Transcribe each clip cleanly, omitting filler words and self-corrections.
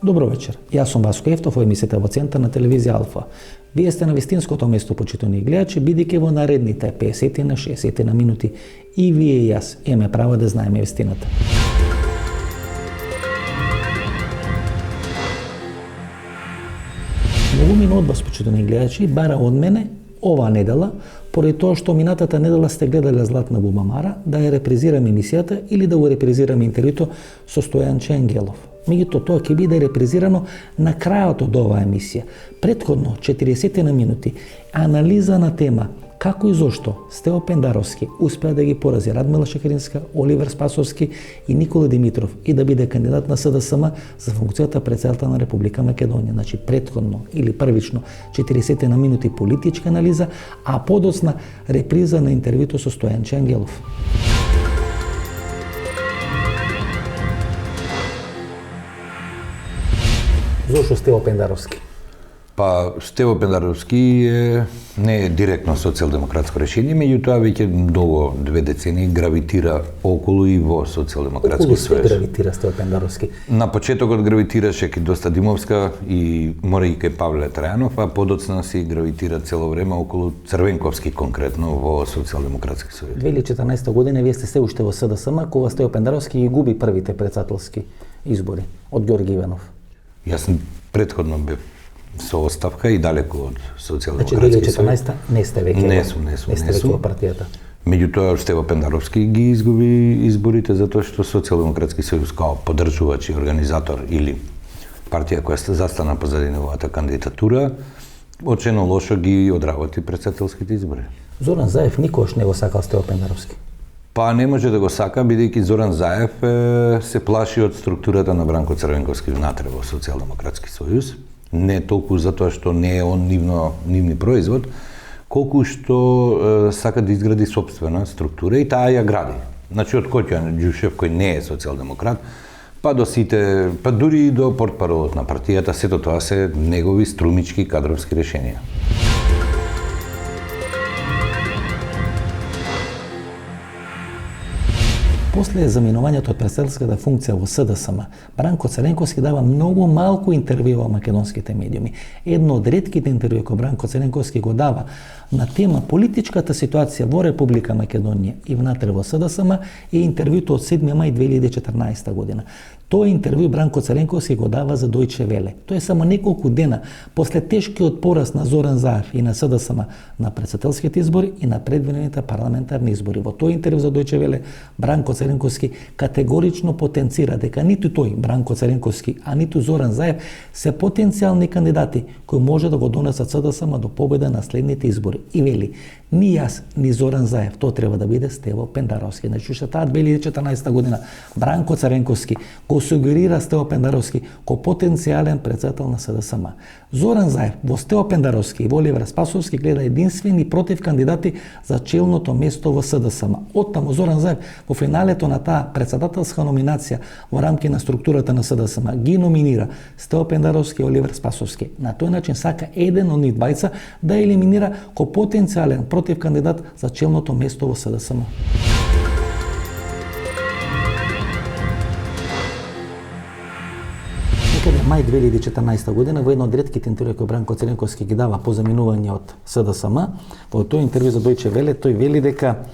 Добро вечер, јас сум Васко Ефтов во емисијата во Центар на телевизија Алфа. Вие сте на вистинското место, почитувани гледачи, бидејќи во наредните 50 на 60 на минути и вие и јас имаме право да знаеме вистината. Многумина од вас, почитувани гледачи, бара од мене оваа недела, поради тоа што минатата недела сте гледале Златна бубамара, да ја репризирам емисијата или да го репризирам интервјуто со Стојанче Ангелов. Меѓутоа тоа ќе биде репризирано на крајот од оваа емисија. Претходно 40 на минути анализа на тема како и зошто Стево Пендаровски успеа да ги порази Радмила Шекеринска, Оливер Спасовски и Никола Димитров и да биде кандидат на СДСМ за функцијата председател на Република Македонија. Значи претходно или првично 40 на минути политичка анализа, а подоцна реприза на интервјуто со Стојанче Ангелов. Зошто Стево Пендаровски? Па, Стево Пендаровски не е директно социјалдемократско решение, меѓутоа веќе многу 2 децении гравитира околу и во социјалдемократски сојуз. Околу гравитира Стево Пендаровски? На почетокот гравитираше кај Доста Димовска и мора и кај Павле Трајанов, а подоцна си гравитира цело време околу Црвенковски конкретно во социјалдемократски сојуз. 2014 година вие сте се уште во СДСМ, кога Стево Пендаровски ги губи првите председателски избори од Ѓорги Иванов. Јас предходно бев со оставка и далеку од социјалдемократски сојуз. Значи 2014 не сте веќе. Не сум во партијата. Меѓутоа Стево Пендаровски ги изгуби изборите затоа што социјалдемократски сојуз као поддржувач и организатор или партија која се застана позади неговата кандидатура, очено лошо ги одработи претседателските избори. Зоран Заев никогаш не го сакал Стево Пендаровски. Па не може да го сака, бидејќи Зоран Заев се плаши од структурата на Бранко Црвенковски внатре во Социјалдемократски сојуз. Не толку затоа што не е он нивни производ, колку што сака да изгради сопствена структура и таа ја гради. Значи од Коќан Ѓушев кој не е социјалдемократ, па до сите, па дури и до портпаролот на партијата, сето тоа се негови струмички кадровски решенија. После заминувањето од председателската функција во СДСМ, Бранко Црвенковски дава многу малку интервју во македонските медиуми. Едно од ретките интервјуи кои Бранко Црвенковски го дава на тема политичката ситуација во Република Македонија и внатре во СДСМ е интервјуто од 7 мај 2014 година. Тоа интервју Бранко Црвенковски го дава за Дојче Веле. Тоа е само неколку дена после тешкиот пораз на Зоран Заев и на СДСМ на председателските избори и на предвидените парламентарни избори. Во тој интервју за Дојче Веле Бранко Црвенковски категорично потенцира дека ниту тој, Бранко Црвенковски, а ниту Зоран Заев се потенцијални кандидати кои може да го донесат СДСМ до победа на следните избори. И вели, ни јас, ни Зоран Заев, тоа треба да биде Стево Пендаровски. Значи, уште таа 2014 година Бранко Црвенковски го сугерира Стево Пендаровски ко потенцијален председател на СДСМ. Зоран Заев во Стево Пендаровски и во Оливер Спасовски гледа единствени против кандидати за челното место во СДСМ. Оттаму Зоран Заев во финалето на таа председателска номинација во рамки на структурата на СДСМ ги номинира Стево Пендаровски и Оливер Спасовски. На тој начин сака еден од нив двајца да елиминира ко потенцијален против кандидат за челното место во СДСМ. Некаде мај 2014 година во едно од ретките интервјуи кои Бранко Црвенковски ги дава по заминување од СДСМ, во тој интервју за Дојче Веле тој вели дека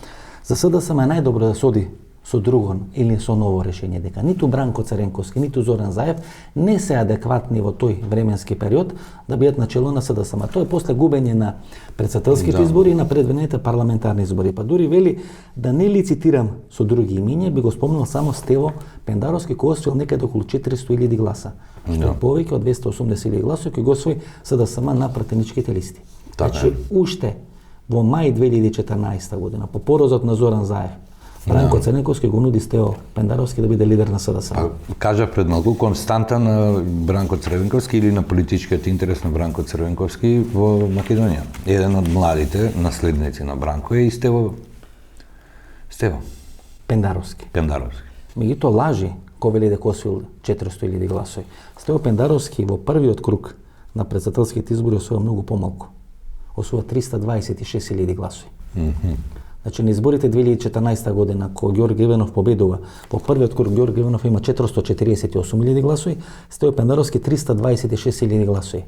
за СДСМ е најдобро да се оди со другон или со ново решение, дека ниту Бранко Црвенковски, ниту Зоран Заев не се адекватни во тој временски период да бидат на чело на СДСМ. Тоа е после губење на председателските избори и на предвидените парламентарни избори. Па дури вели да не лицитирам со други имиња, би го спомнал само Стево Пендаровски кој освоил некаде околу 400.000 гласа, што е повеќе од 280.000 гласови кои го освои СДСМ на пратеничките листи. Значи уште во мај 2014 година по поразот на Зоран Заев Бранко Црвенковски го нуди Стево Пендаровски да биде лидер на СДСМ. Кажа пред малку константа на Бранко Црвенковски или на политичкиот интерес на Бранко Црвенковски во Македонија. Еден од младите наследници на Бранко е и Стево Пендаровски. Меѓутоа лажи кој вели дека освоил 400.000 гласови. Стево Пендаровски во првиот круг на председателските избори освоил многу помалку. Освоил 326.000 гласови. Значи на изборите 2014 година, кога Георги Иванов победува, во првиот круг Георги Иванов има 448.000 гласови, Стево Пендаровски 326.000 гласови.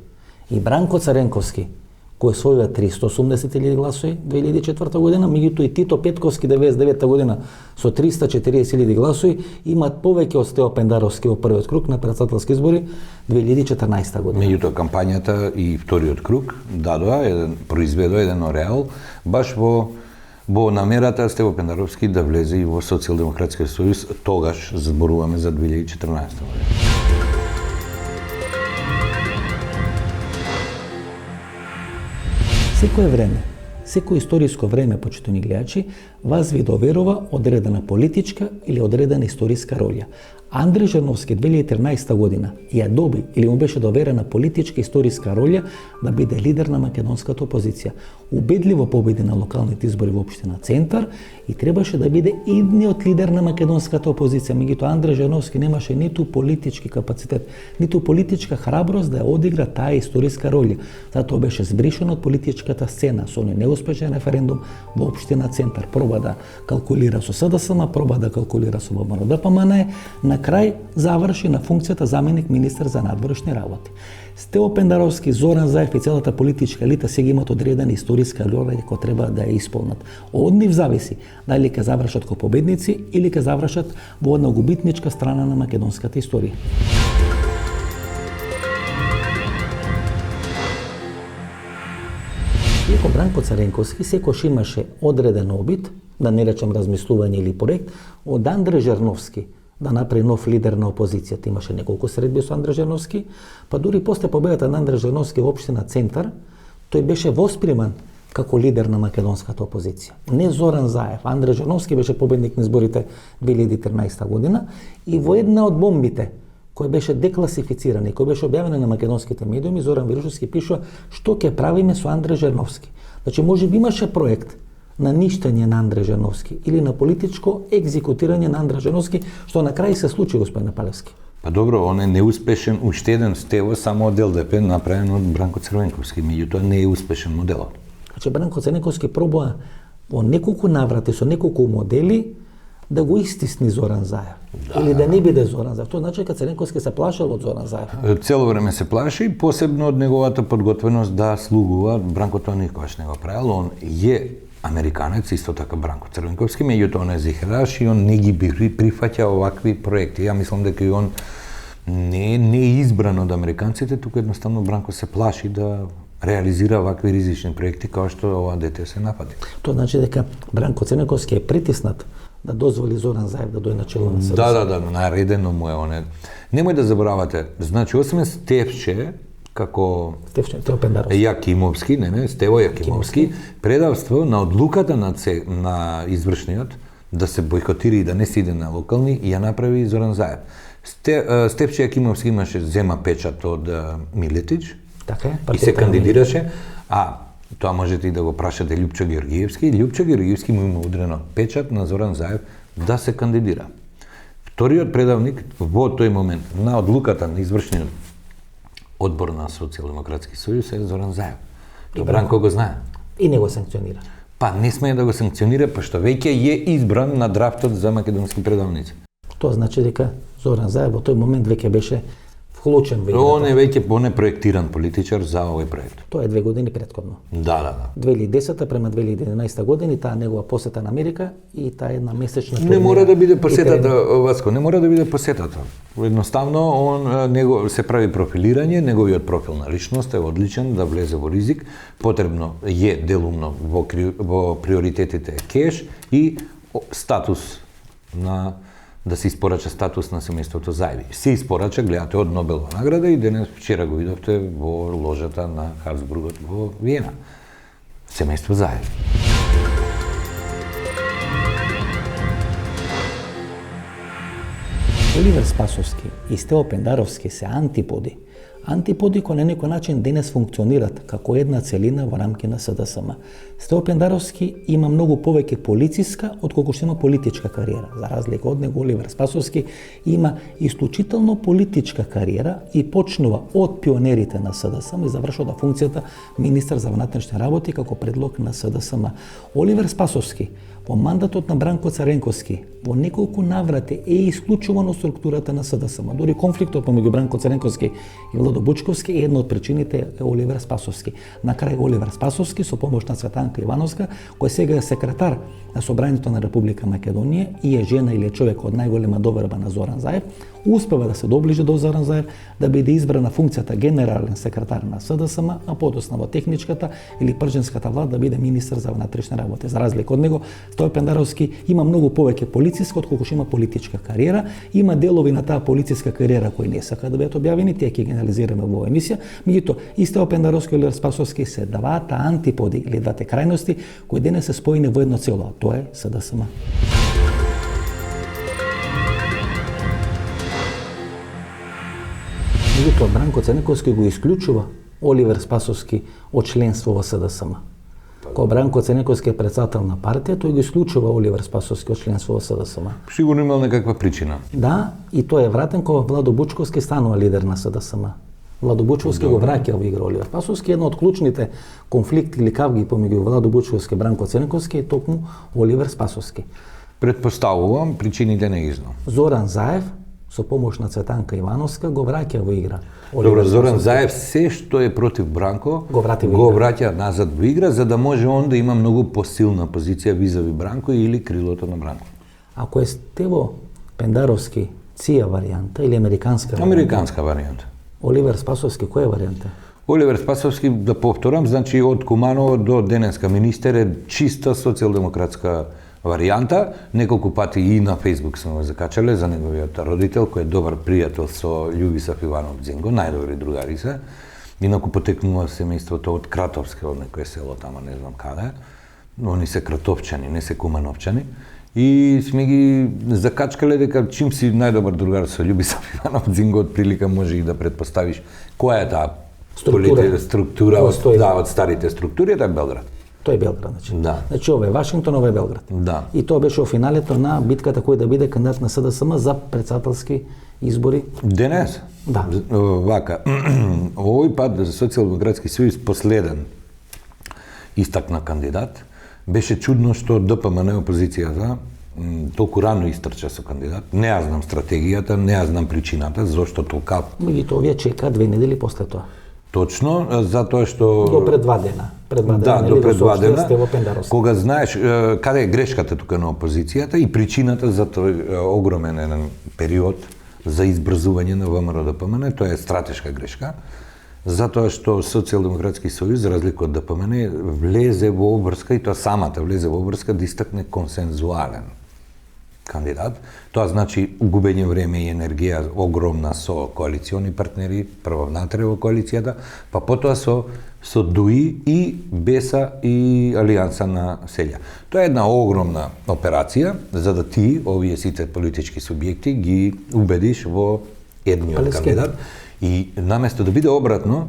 И Бранко Царенковски, кој освојува 380.000 гласови 2004 година, меѓутоа и Тито Петковски 99 година со 340.000 гласови имаат повеќе од Стево Пендаровски во првиот круг на претседателски избори 2014 година. Меѓутоа кампањата и вториот круг произведоа еден ореал баш во намерата Стево Пендаровски да влезе и во Социјалдемократскиот сојуз, тогаш зборуваме за 2014 година. Секое време, секој историско време, почитувани гледачи, вас ви доверува одредена политичка или одредена историска роља. Андреј Жерновски 2013 година ја доби или му беше доверена политичка историска роља да биде лидер на македонската опозиција. Убедливо победи на локалните избори во општина Центар и требаше да биде идниот лидер на македонската опозиција. Меѓутоа Андреј Жерновски немаше ниту политички капацитет, ниту политичка храброст да ја одигра таа историска роља. Затоа беше збришен од политичката сцена со оној неуспешен референдум во општина Центар. Проба да калкулира со СДСМ, проба да калкулира со ВМРО-ДПМН, на крај заврши на функцијата заменик министер за надворешни работи. Стево Пендаровски, Зоран Заев и целата политичка елита сега имат одредена историска роља која треба да ја исполнат. Од нив зависи дали ќе завршат како победници или ќе завршат во една губитничка страна на македонската историја. Иако Бранко Царенковски секојаш имаше одреден обид, да не речем размислување или проект, од Андреј Жерновски да направи нов лидер на опозицијата. Имаше неколку средби со Андреј Жерновски, па дури после победата на Андреј Жерновски во општина Центар, тој беше восприман како лидер на македонската опозиција. Не Зоран Заев, Андреј Жерновски беше победник на изборите 2013 година и во една од бомбите кој беше декласифициран и кој беше објавена на македонските медиуми, Зоран Вирушевски пишува што ќе правиме со Андреј Жерновски. Значи можеби имаше проект на ништење на Андреј Жерновски или на политичко екзекутирање на Андреј Жерновски, што на крај се случи, господин Палевски. Па добро, он е неуспешен уште еден Стево само од ЛДП направен од Бранко Црвенковски, меѓутоа не е успешен моделот. Значи Бранко Црвенковски пробува во неколку наврати со неколку модели да го истисни Зоран Заев. Или да не биде Зоран Заев. Тоа значи дека Црвенковски се плашел од Зоран Заев. Цело време се плаши, посебно од неговата подготвеност да слугува. Бранко тоа никогаш не го правил. Он е американец, исто така Бранко Црвенковски, меѓутоа он е зихераш и он не ги прифаќа овакви проекти. Ја мислам дека и он не е избран од американците, туку едноставно Бранко се плаши да реализира вакви ризични проекти како што ова дете се напади. Тоа значи дека Бранко Црвенковски е притиснат да дозволи Зоран Заев да дојде на чело на СДСМ. Да, наредено му е оне. Немој да заборавате, значи освен Стевче, како Стево Пендаровски. Јакимовски, Стево Јакимовски, предавство на одлуката на извршниот да се бойкотира и да не се иде на локални, ја направи Зоран Заев. Стевче Јакимовски имаше зема печат од Милетич, така е, и се кандидираше, а тоа можете и да го прашате Љупчо Георгиевски. Љупчо Георгиевски му има удрено печат на Зоран Заев да се кандидира. Вториот предавник во тој момент на одлуката на извршниот одбор на Социјалдемократски сојуз е Зоран Заев. И Бранко го знае. И не го санкционира. Па не смее да го санкционира, пошто веќе е избран на драфтот за македонски предавници. Тоа значи дека Зоран Заев во тој момент веќе беше вклучен во играта. Он е веќе проектиран политичар за овој проект. Тоа е 2 години претходно. Да. 2010 према 2011 година таа негова посета на Америка и таа една месечна Не мора да биде посетата, Васко, не мора да биде посетата. Едноставно он се прави профилирање, неговиот профил на личност е одличен да влезе во ризик, потребно е делумно во приоритетите кеш и статус на да се испорача статус на семејството Заеви. Се испорача, гледате, од Нобелова награда и денес вчера го видовте во ложата на Харцбургот во Виена. Семејство Заеви. Оливер Спасовски и Стево Пендаровски се антиподи, антиподи кои на некој начин денес функционират како една целина во рамки на СДСМ. Стево Пендаровски има многу повеќе полициска отколку што има политичка кариера. За разлика од него, Оливер Спасовски има исклучително политичка кариера и почнува од пионерите на СДСМ и завршува функцијата министар за внатрешни работи како предлог на СДСМ. Оливер Спасовски во мандатот на Бранко Царенковски во неколку наврати е исклучувано структурата на СДСМ. Дори конфликтот помеѓу Бранко Царенковски и Владо Бучковски е една од причините е Оливер Спасовски. На крај Оливер Спасовски со помош на Цветанка Ивановска, кој сега е секретар на Собранието на Република Македонија и е жена или човек од најголема доверба на Зоран Заев, успева да се доближи до Зоран Заев, да биде избран на функцијата генерален секретар на СДСМ, а подоцна во техничката или прженската влада да биде министар за внатрешни работи. За разлика од него, Стојан Пендаровски има многу повеќе полициска отколку што има политичка кариера, има делови на таа полициска кариера кои не сака да бидат објавени, тие ќе ги анализираме во оваа емисија. Меѓутоа, и Стево Пендаровски и Оливер Спасовски се двата антиподи или двете крајности кои денес се споени во едно цело, тоа е СДСМ. Меѓутоа, Бранко Црнековски го исклучува Оливер Спасовски од членство во СДСМ. Кога Бранко Црнековски е председател на партија, тој го исклучува Оливер Спасовски од членство во СДСМ. Сигурно имал некаква причина. Да, и тој е вратен кога Владо Бучковски станува лидер на СДСМ. Владо Бучковски го враќа во игра Оливер Спасовски. Една од клучните конфликти или кавги помеѓу Владо Бучковски и Бранко Црнековски е токму Оливер Спасовски. Предпоставувам, причините не ги знам. Зоран Заев со помош на Цветанка Ивановска го враќа во игра. Добро, Зоран Заев се што е против Бранко го враќа назад во игра за да може он да има многу посилна позиција визави Бранко или крилото на Бранко. Ако е Стево Пендаровски ција варијанта или американска варијанта? Американска варијанта. Оливер Спасовски која е варијанта? Оливер Спасовски, да повторам, значи од Куманово до денеска министер е чиста социјалдемократска варијанта. Неколку пати и на Facebook сме го закачале за неговиот родител, кој е добар пријател со Љубисав Иванов Дзинго, најдобри другари се. Инаку потекнува семејството од Кратовске, од некое село тама, не знам каде. Они се кратовчани, не се кумановчани. И сме ги закачкале дека чим си најдобар другар со Љубисав Иванов Дзинго, од прилика може и да предпоставиш која е таа структура од старите структури, тоа е Белград. Тоа е Белград, значи. Да. Значи ова е Вашингтон, ова е Белград. Да. И тоа беше во финалето на битката кој да биде кандидат на СДСМ за председателски избори. Денес? Да. Вака, овој пат Социјалдемократски сојуз последен истакна кандидат. Беше чудно што ДПМН опозицијата толку рано истрча со кандидат. Не ја знам стратегијата, не ја знам причината зошто толка. Меѓутоа овие чека 2 недели после тоа. Точно, затоа што до пред 2 дена. Да, до пред 2 дена. Кога знаеш каде е грешката тука на опозицијата и причината за тој огромен период за избрзување на ВМРО-ДПМН, тоа е стратешка грешка. Затоа што Социјалдемократски сојуз, за разлика од ДПМН, влезе во обврска и тоа самата влезе во обврска да истакне консензуален кандидат. Тоа значи губење време и енергија огромна со коалициони партнери, прво внатре во коалицијата, па потоа со ДУИ и БЕСА и Алијанса на селја. Тоа е една огромна операција за да ти, овие сите политички субјекти, ги убедиш во едниот кандидат. И наместо да биде обратно,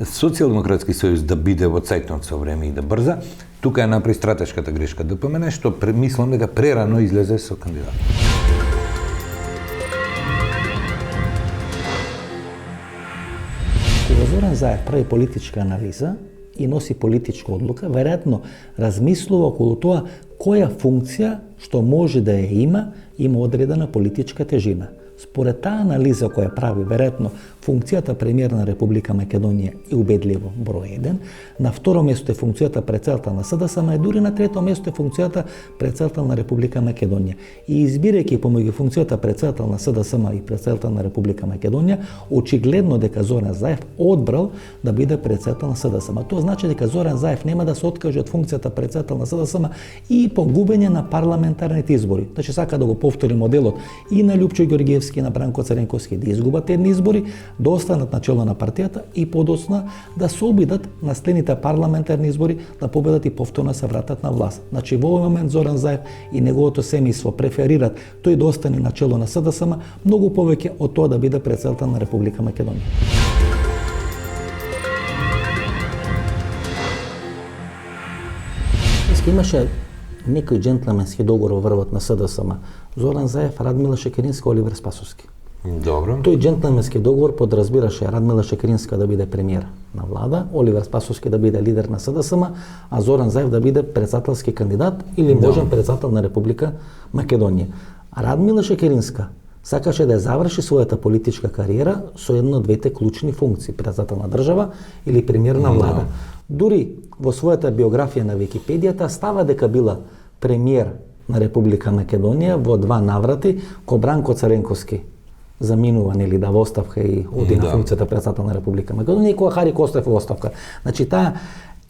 Социјалдемократски сојуз да биде во цајтнот со време и да брза, тука е направи стратешката грешка ДПМН, што мислам дека прерано излезе со кандидат. Кога Зоран Заев прави политичка анализа и носи политичка одлука, веројатно размислува околу тоа која функција што може да ја има одредена политичка тежина. Според таа анализа која прави, веројатно, функцијата премиер на Република Македонија е убедливо број 1, на второ место е функцијата председател на СДСМ, и дури на трето место е функцијата председател на Република Македонија. И избирајќи помеѓу функцијата председател на СДСМ и председател на Република Македонија, очигледно дека Зоран Заев одбрал да биде председател на СДСМ. Тоа значи дека Зоран Заев нема да се откаже од функцијата председател на СДСМ и по губење на парламентарните избори. Значи сака да го повтори моделот и на Љупчо Ѓорѓиевски и на Бранко Црнековски да изгубат едни избори, да останат на чело на партијата и подоцна да се обидат на следните парламентарни избори да победат и повторно се вратат на власт. Значи во овој момент Зоран Заев и неговото семејство преферират тој да остане на чело на СДСМ многу повеќе од тоа да биде председател на Република Македонија. Имаше некој джентлменски договор во врвот на СДСМ. Зоран Заев, Радмила Шекеринска, Оливер Спасовски. Добро. Тој джентлменски договор подразбираше Радмила Шекеринска да биде премиер на влада, Оливер Спасовски да биде лидер на СДСМ, а Зоран Заев да биде председателски кандидат или можен председател на Република Македонија. А Радмила Шекеринска сакаше да заврши својата политичка кариера со една од двете клучни функции, председател на држава или премиер на влада. Дури во својата биографија на Википедијата става дека била премиер на Република Македонија во 2 наврати, кога Бранко Царенковски заминува нели да во оставка и оди на функцијата председател на Република Македонија и кога Хари Костов во оставка. Значи таа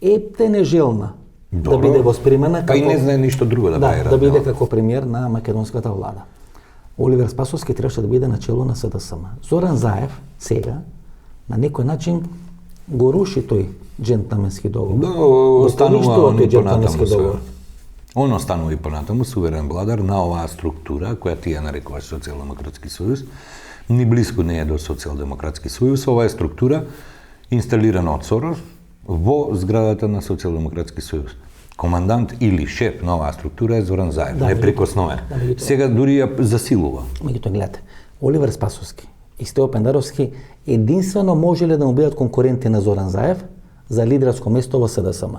епте нежелна да биде воспримана како па и не знае ништо друго да прави. Да биде како премиер на македонската влада. Оливер Спасовски требаше да биде на чело на СДСМ. Зоран Заев сега на некој начин го руши тој джентлменски договор. Да, останува он и понатаму. Он останува и понатаму суверен владар на оваа структура која ти ја нарекуваш Социјалдемократски сојуз. Ни близко не е до Социјалдемократски сојуз, ова е структура инсталирана од Сорос во зградата на Социјалдемократски сојуз. Командант или шеф на оваа структура е Зоран Заев, неприкосновен. Сега дури ја засилува. Меѓутоа гледате, Оливер Спасовски и Стео Пендаровски единствено можеле да му бидат конкуренти на Зоран Заев за лидерско место во СДСМ.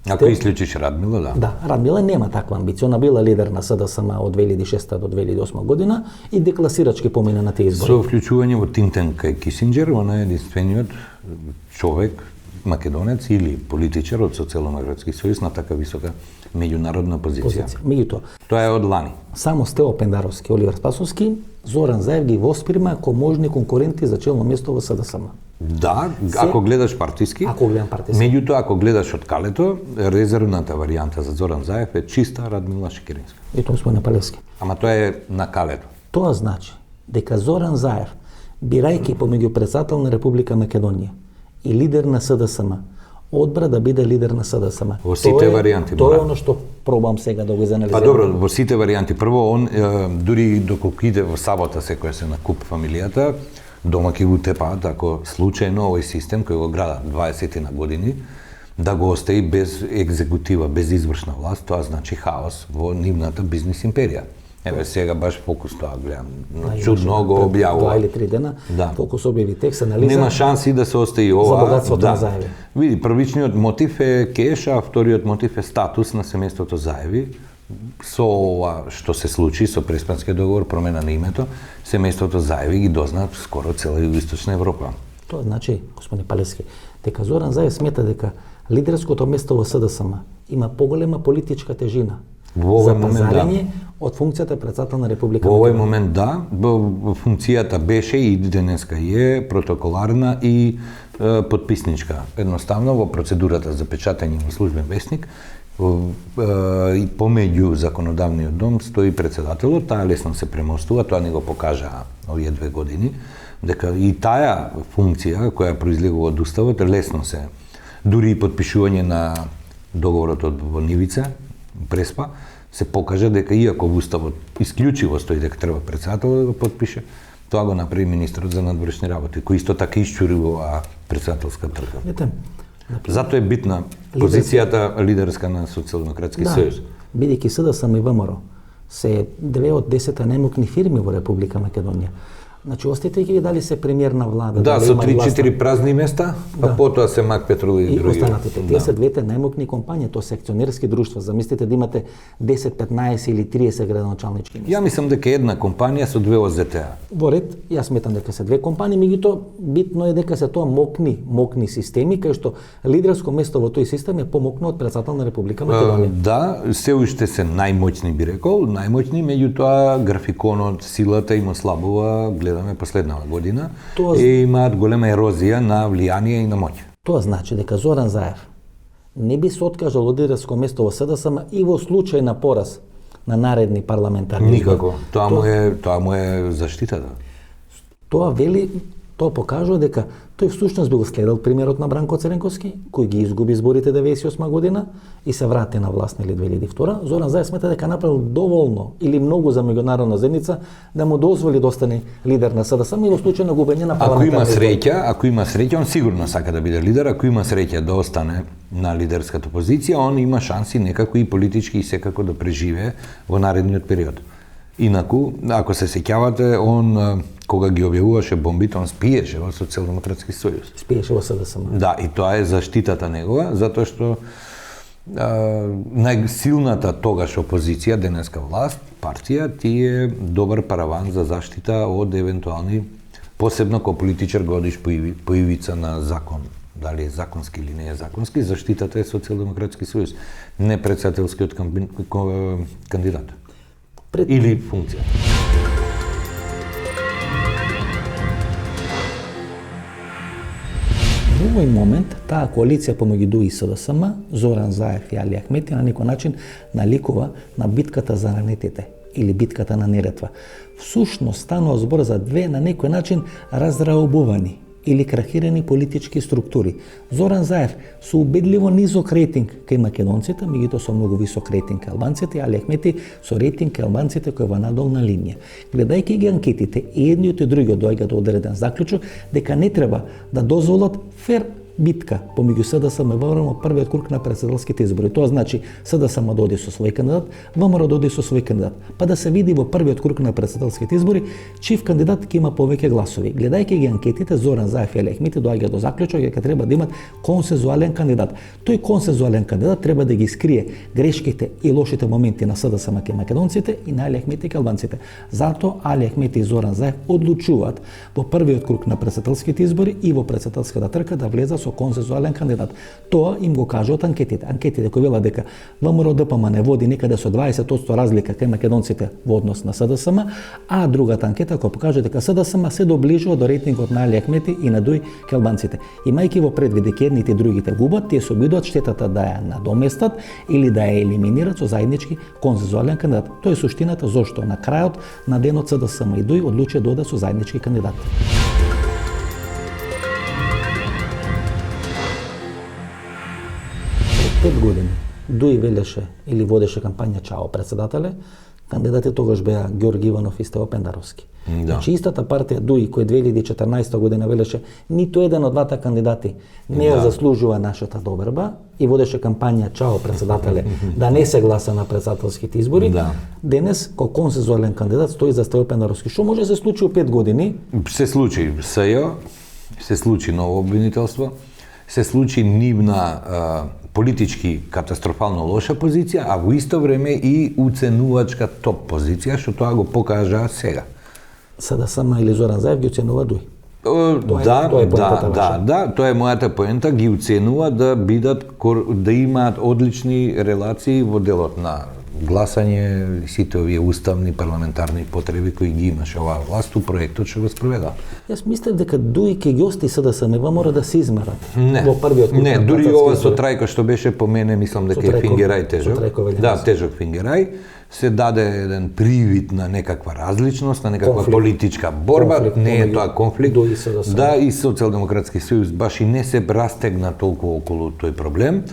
Ако исклучиш Радмила, да. Да, Радмила нема таква амбиција, она била лидер на СДСМ од 2006 до 2008 година и декласирачки помина на тие избори. Со вклучување во think tank кај Кисинџер, она е единствениот човек македонец или политичар од Социјалдемократски сојуз на така висока меѓународна позиција. Меѓутоа, тоа е од лани. Само Стео Пендаровски, Оливер Спасовски, Зоран Заев ги восприма како можни конкуренти за челно место во СДСМ. Да, ако гледаш партиски. Ако гледам партиски. Меѓутоа, ако гледаш од калето, резервната варијанта за Зоран Заев е чиста Радмила Шекеринска. И тоа сме на Палевски. Ама тоа е на калето. Тоа значи дека Зоран Заев, бирајќи помеѓу председател на Република Македонија и лидер на СДСМ, одбра да биде лидер на СДСМ. Во сите варијанти. Тоа е оно што пробам сега да го изанализирам. Па добро, во сите варијанти. Прво, он дури доколку иде во сабота секоја се на куп фамилијата, дома ќе го тепаат ако случајно овој систем кој го града 20 на години да го остави без екзекутива, без извршна власт, тоа значи хаос во нивната бизнис империја. Еве сега баш Фокус тоа гледам. Чудно го објавува. 2 или 3 дена. Фокус објави текст анализа. Нема шанси да се остави ова. За богатството на Заеви. Види, првичниот мотив е кеш, а вториот мотив е статус на семејството Заеви. Со ова што се случи со Преспанскиот договор, промена на името, семејството Заеви ги дозна скоро цела Југоисточна Европа. Тоа значи, господи Палевски, дека Зоран Заев смета дека лидерското место во СДСМ има поголема политичка тежина за пазарење од функцијата председател на Република Македонија. Во овој момент да, функцијата беше и денеска е протоколарна и подписничка. Едноставно во процедурата за печатање во службен весник и помеѓу законодавниот дом стои председателот, таа лесно се премостува, тоа ни го покажа овие 2 години, дека и таа функција која произлегува од уставот лесно се, дури и подпишување на договорот од Нивица, Преспа, се покажа дека иако во уставот исклучиво стои дека треба председател да го подпише, тоа го направи министерот за надворешни работи, кој исто така исчури во председателска трка. Затоа е битна позицијата лидерска на Социјалдемократски сојуз. Бидејќи СДСМ и ВМРО се 2 од 10 најмокни фирми во Република Македонија. Значи, остите ги дали се премиер на влада. Да, со 3-4 празни места, па потоа се Мак Петрол и други. И останатите. Тие се двете најмокни компании, тоа се акционерски друштва. Замислите да имате 10, 15 или 30 градоначалнички места. Ја мислам дека една компанија со 2 ОЗТ-а. Во ред, јас сметам дека се 2 компании, меѓутоа битно е дека се тоа мокни системи, кај што лидерско место во тој систем е помокно од председател на Република Македонија. Да, се уште се најмоćни би рекол, најмоćни, меѓутоа графиконот, силата им ослабува, гледаме последнава година, имаат голема ерозија на влијание и на моќ. Тоа значи дека Зоран Заев не би се откажал од лидерско место во СДСМ и во случај на пораз на наредни парламентарни избори. Никако. Тоа му е заштитата. Тоа Тоа покажува дека тој всушност би го следел примерот на Бранко Цренковски, кој ги изгуби изборите 98 година и се врати на власт нели 2002. Зоран Заев смета дека направил доволно или многу за меѓународна заедница да му дозволи да остане лидер на СДСМ и во случај на губење на парламентарни Ако има среќа, он сигурно сака да биде лидер, ако има среќа да остане на лидерската позиција, он има шанси некако и политички и секако да преживее во наредниот период. Инаку, ако се сеќавате, он кога ги објавуваше бомбите, он спиеше во Социјалдемократски сојуз. Спиеше во СДСМ. Да, и тоа е заштитата негова, затоа што најсилната тогаш опозиција, денеска власт, партија, ти е добар параван за заштита од евентуални, посебно кога политичар го одиш по ивица на закон. Дали е законски или не е законски, заштитата е Социјалдемократски сојуз, не претседателскиот кандидат. Или функција. Во овој момент, таа коалиција помеѓу ДУИ и СДСМ, Зоран Заев и Али Ахмети на некој начин наликува на битката за ранетите или битката на Неретва. Всушност станува збор за две на некој начин разраобувани или крахирани политички структури. Зоран Заев со убедливо низок рейтинг кај македонците, меѓутоа со многу висок рейтинг кај албанците, Али Ахмети со рейтинг кај албанците кој е во надолна линија. Гледајќи ги анкетите, и едниот и другиот доаѓа до одреден заклучок дека не треба да дозволат фер битка помеѓу СДСМ и ВМРО во првиот круг на претседателските избори. Тоа значи СДСМ да оди со свој кандидат, ВМРО да оди со свој кандидат, па да се види во првиот круг на претседателските избори чив кандидат ќе има повеќе гласови. Гледајќи ги анкетите, Зоран Заев и Али Ахмети доаѓа до заклучок дека треба да имат консензуален кандидат. Тој консензуален кандидат треба да ги скрие грешките и лошите моменти на СДСМ кај македонците и на Али Ахмети кај албанците. Затоа Али Ахмети и Зоран Заев одлучуваат во првиот круг на претседателските избори и во претседателската трка да влезат со консензуален кандидат. Тоа им го кажуваат анкетите. Анкетите кои велат дека ВМРО ДПМН не води некаде со 20% разлика кај македонците во однос на СДСМ, а другата анкета која покажува дека СДСМ се доближува до рейтингот на Али Ахмети и на ДУИ кај албанците. Имајќи во предвид дека едните и другите губат, тие се обидуваат штетата да ја надоместат или да ја елиминират со заеднички консензуален кандидат. Тоа е суштината зошто на крајот на денот СДСМ и ДУИ одлучија да одат со заеднички кандидат. Пред 5 години ДУИ велеше или водеше кампања Чао председателе, кандидати тогаш беа Ѓорги Иванов и Стево Пендаровски. Да. Значи истата партија ДУИ кој 2014 година велеше ниту еден од двата кандидати не ја заслужува нашата доверба и водеше кампања Чао председателе да не се гласа на председателските избори. Да. Денес кој консензуален кандидат стои за Стево Пендаровски. Што може да се случи во 5 години? Се случи СЈО, се случи ново обвинителство, се случи нивна политички катастрофално лоша позиција, а во исто време и уценувачка топ позиција, што тоа го покажа сега. СДСМ или Зоран Заев ги оценува ДУИ. Тоа е мојата поента, ги уценува да бидат да имаат одлични релации во делот на гласање, сите овие уставни парламентарни потреби кои ги имаше оваа власт у проектот што го спроведа. Јас мислев дека ДУИ ќе ги ости СДСМ, мора да се измерат во првиот круг. Не, дури ова со Трајко што беше по мене, мислам дека е фингерај тежок. Да, тежок фингерај. Се даде еден привид на некаква различност, на некаква политичка борба, не е тоа конфликт. Да, и Социјалдемократски сојуз баш и не се растегна толку околу тој проблем.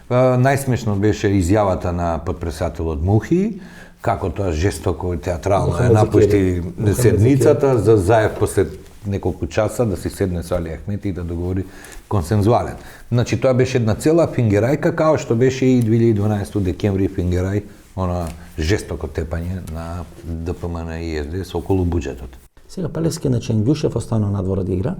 Најсмешно беше изјавата на потпредседателот Мухи, како тоа жестоко и театрално ја напушти седницата за Заев после неколку часа да се седне со Али Ахмети и да договори консензуален. Значи тоа беше една цела фингерајка, као што беше и 2012 декември фингерај, она жестоко тепање на ДПМН и СДС околу буџетот. Сега Палевски на Ангјушев останува надвор да игра.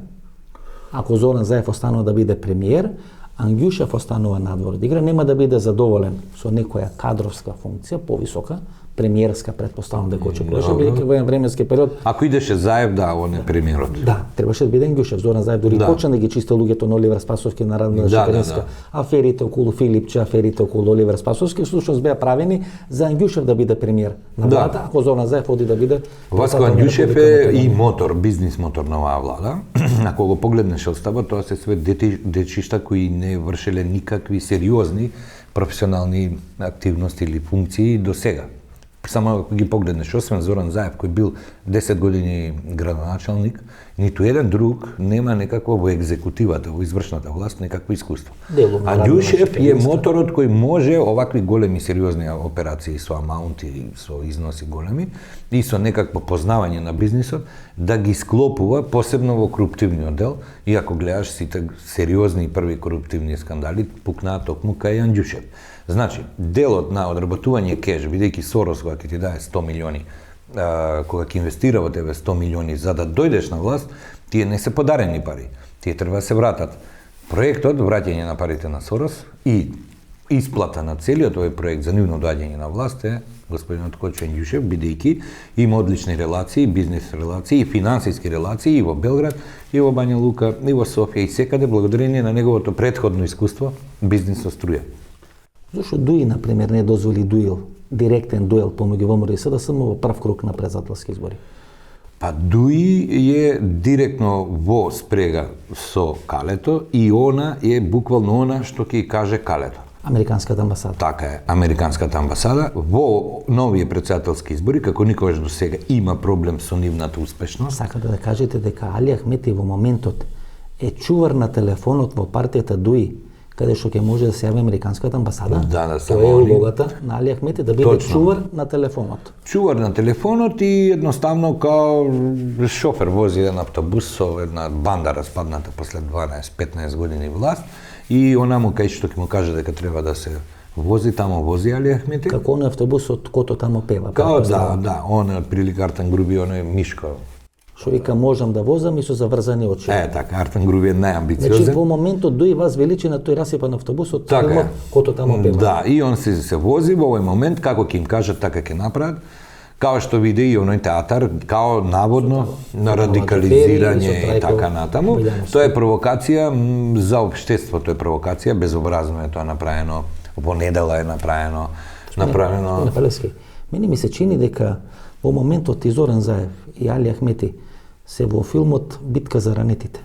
Ако Зоран Заев останува да биде премиер, Ангјушев останува надвор да игра, нема да биде задоволен со некоја кадровска функција повисока, премиерска претпоставам дека очекуваше, бидејќи во еден временски период. Ако идеше Заев, да, он е премиерот. Да, требаше да биде Ангјушев. Зоран Заев дури почна да ги чисти луѓето на Оливер Спасовски на Радмила Шекеринска. Аферите околу Филипче, аферите околу Оливер Спасовски, всушност беа правени за Ангјушев да биде премиер на владата, ако Зоран Заев оди да биде. Васко Ангјушев е и мотор, бизнис мотор на оваа влада. Ако го погледнеш остава, тоа се све дечишта кои не вршеле никакви сериозни професионални активности или функции до сега. само ако ги погледнеш, освен Зоран Заев, кој бил 10 години градоначалник, ниту еден друг нема некакво во екзекутивата, во извршната власт, некакво искуство. Андјушев е моторот кој може овакви големи сериозни операции со амаунти, со износи големи и со некакво познавање на бизнисот да ги склопува посебно во коруптивниот дел, и ако гледаш сите сериозни први коруптивни скандали пукнаа токму кај Андјушев. Значи, делот на одработување кеш, бидејќи Сорос кога ќе ти даде 100 милиони, кога ќе инвестира во тебе 100 милиони за да дојдеш на власт, тие не се подарени пари. Тие треба да се вратат. Проектот, враќање на парите на Сорос и исплата на целиот овој проект за нивно доаѓање на власт е господинот Којчо Андјушев, бидејќи има одлични релации, бизнес релации и финансиски релации и во Белград, и во Бања Лука, и во Софија, и секаде благодарение на неговото претходно искуство бизнис со струја. Зошто Дуи, например, не дозволи директен дуел помеѓу ВМРО и СДСМ во прв круг на председателски избори? Па Дуи е директно во спрега со Калето и она е буквално она што ќе каже Калето. Американската амбасада. Така е, Американската амбасада во новите председателски избори, како никогаш до сега има проблем со нивната успешност. Сакате да кажете дека Али Ахмети во моментот е чувар на телефонот во партијата Дуи, каде што ќе може да се јави Американската амбасада? Да, тоа е улогата на Али Ахмети, да биде чувар на телефонот. Чувар на телефонот и едноставно као шофер вози еден автобус со една банда распадната после 12-15 години власт и она му кај што ќе му каже дека треба да се вози, тамо вози Али Ахмети. Како оној автобусот кото тамо пева. Као да, он е прилика Артан Груби, оној Мишко. Што вика можам да возам и со заврзани очи. Така, Артан Груби е најамбициозен. Значи во моментот Дуи вас величи на тој расипан автобусот, така, кото тамо пева. Да, и он се вози во овој момент, како ќе им кажат, така ќе направат. Као што види и оној театар, као наводно на радикализирање и така натаму. Тоа е провокација за општеството, е провокација, безобразно е тоа направено, во недела е направено. Мене ми се чини дека во моментот и Зоран Заев и Али Ахмети се во филмот Битка за ранетите.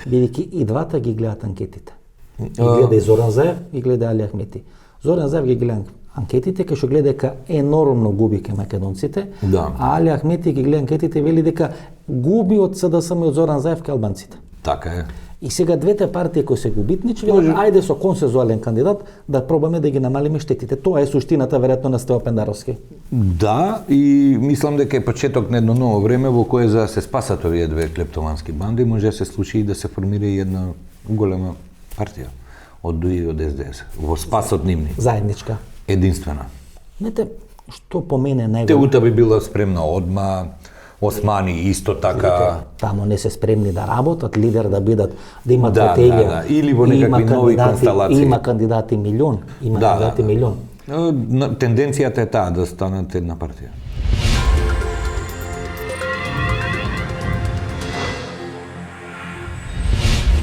Бидејќи и двата ги гледаат анкетите. И гледа и Зоран Заев и гледа Али Ахмети. Зоран Заев ги гледа анкетите, кај што гледа дека енормно губи кај македонците, а Али Ахмети ги гледа анкетите и вели дека губи од СДСМ и од Зоран Заев кај албанците. Така е. И сега двете партии кои се губитничи, велат ајде со консензуален кандидат да пробаме да ги намалиме штетите. Тоа е суштината веројатно на Стево Пендаровски. Да, и мислам дека е почеток на едно ново време во кое за да се спасат овие две клептомански банди може да се случи и да се формира една голема партија од ДУИ и од СДС во спасот нивни. Заедничка. Единствена. Знаете, што по мене најголемо... Теута би била спремна одма, Османи исто така. Тамо не се спремни да работат, лидер да бидат, да имат стратегија. Или во некакви нови констелации. Има кандидати милион. Милион. Тенденцијата е таа да станат една партија.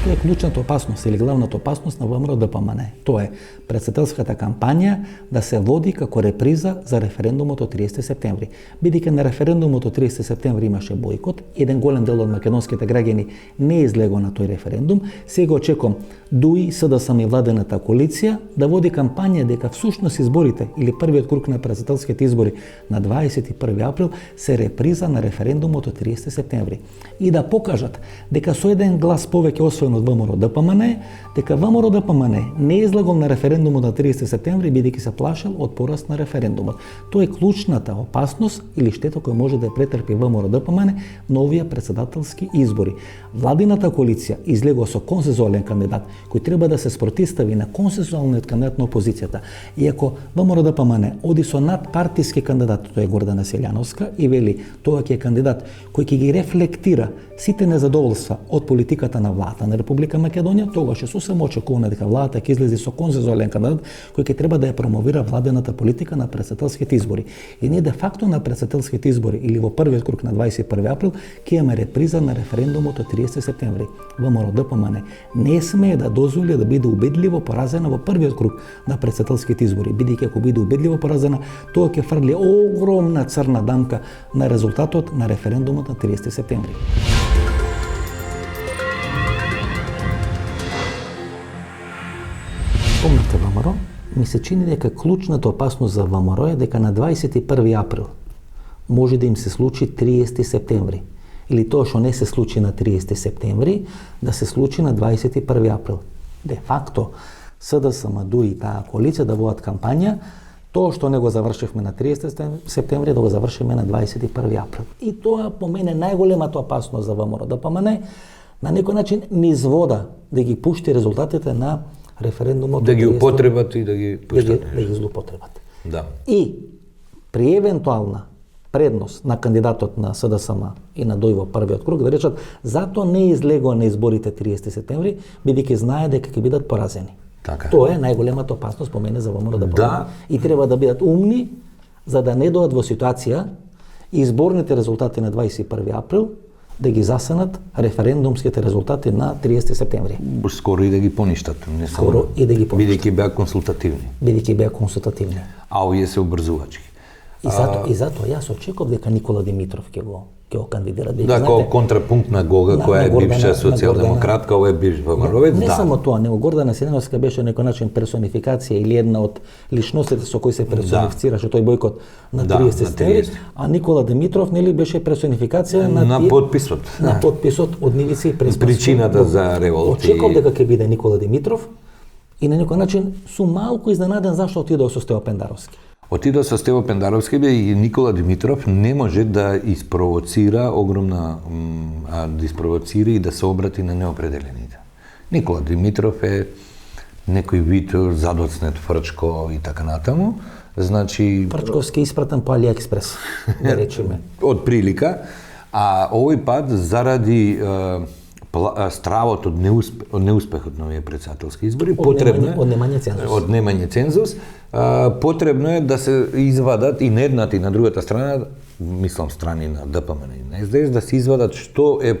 Тоа е клучната опасност или главната опасност на ВМРО ДПМН. Тоа е председателската кампања да се води како реприза за референдумот од 30 септември. Бидејќи на референдумот од 30 септември имаше бојкот, еден голем дел од македонските граѓани не излего на тој референдум, сега очекувам ДУИ, СДСМ и владената коалиција да води кампања дека всушност изборите или првиот круг на председателските избори на 21 април се реприза на референдумот од 30 септември и да покажат дека со еден глас повеќе освоен од ВМРО ДПМН, дека ВМРО ДПМН не излагал на референдумот на 30 септември бидејќи се плашел од пораст на референдумот. Тоа е клучната опасност или штета која може да претрпи ВМРО ДПМН на овие председателски избори. Владината коалиција излегува со консензуален кандидат кој треба да се спротивстави на консензуалниот кандидат на опозицијата. Иако ВМРО ДПМН оди со надпартиски кандидат, тоа е Гордана Селјановска, и вели тоа ќе е кандидат кој ќе ги рефлектира сите незадоволства од политиката на владата на Република Македонија, тогаш е сосем очекувано дека владата ќе излезе со консензуален кандидат кој ќе треба да ја промовира владената политика на председателските избори. И ние де факто на председателските избори или во првиот круг на 21 април ќе имаме реприза на референдумот од 30 септември. ВМРО ДПМН не смее да дозволи да биде убедливо поразена во првиот круг на председателските избори, бидејќи ако биде убедливо поразена, тоа ќе фрли огромна црна дамка на резултатот на референдумот на 30 септември. Помнете ВМРО? Ми се чини дека клучната опасност за ВМРО е дека на 21 април може да им се случи 30 септември. Или тоа што не се случи на 30 септември, да се случи на 21 април. Де факто, СДСМ и таа коалиција да водат кампања, тоа што не го завршивме на 30 септември, да го завршиме на 21 април. И тоа по мене најголемата опасност за ВМРО, да помане на некој начин низ вода, да ги пушти резултатите на референдумот. Да ги употребат и да ги пуштат. Да ги злоупотребат. Да. И при евентуална предност на кандидатот на СДСМ и на ДОИ во првиот круг, да речат, затоа не излегува на изборите 30 септември, бидејќи знае дека ќе бидат поразени. Така. Тоа е најголемата опасност по мене за ВМРО да поразени. Да. И треба да бидат умни за да не дојдат во ситуација изборните резултати на 21 април да ги засенат референдумските резултати на 30 септември. Скоро и да ги поништат, не само. Скоро и да ги поништат. Бидејќи беа консултативни. Бидејќи беа консултативни. А овие се обрзувачки. И затоа јас очекував дека Никола Димитров ќе го кандидира. Да, како контрапункт на Гога, која е бивша социјалдемократка, ова е бивш ВМРО-вец, не да. само тоа, него Гордана Сединовска беше некој начин персонификација или една од личностите со кои се персонифицираше тој бојкот на 30 септември, а Никола Димитров нели беше персонификација на подписот. На подписот од Нивица и Преспас. Причината за револт. Очекував дека ќе биде Никола Димитров и на некој начин сум малку изненаден зашто отидов со Стево Пендаровски. Отидо со Стево Пендаровски и Никола Димитров не може да испровоцира и да се обрати на неопределените. Никола Димитров е некој вид задоцнет фрчко и така натаму. Значи Фрчковски испратен по Алиекспрес, да речеме. Од прилика, а овој пат заради стравот од неуспехот на овие председателски избори, потребно е од немање цензус, потребно е да се извадат и на едната и на другата страна, мислам страни на ДПМН и на СДС, да се извадат што е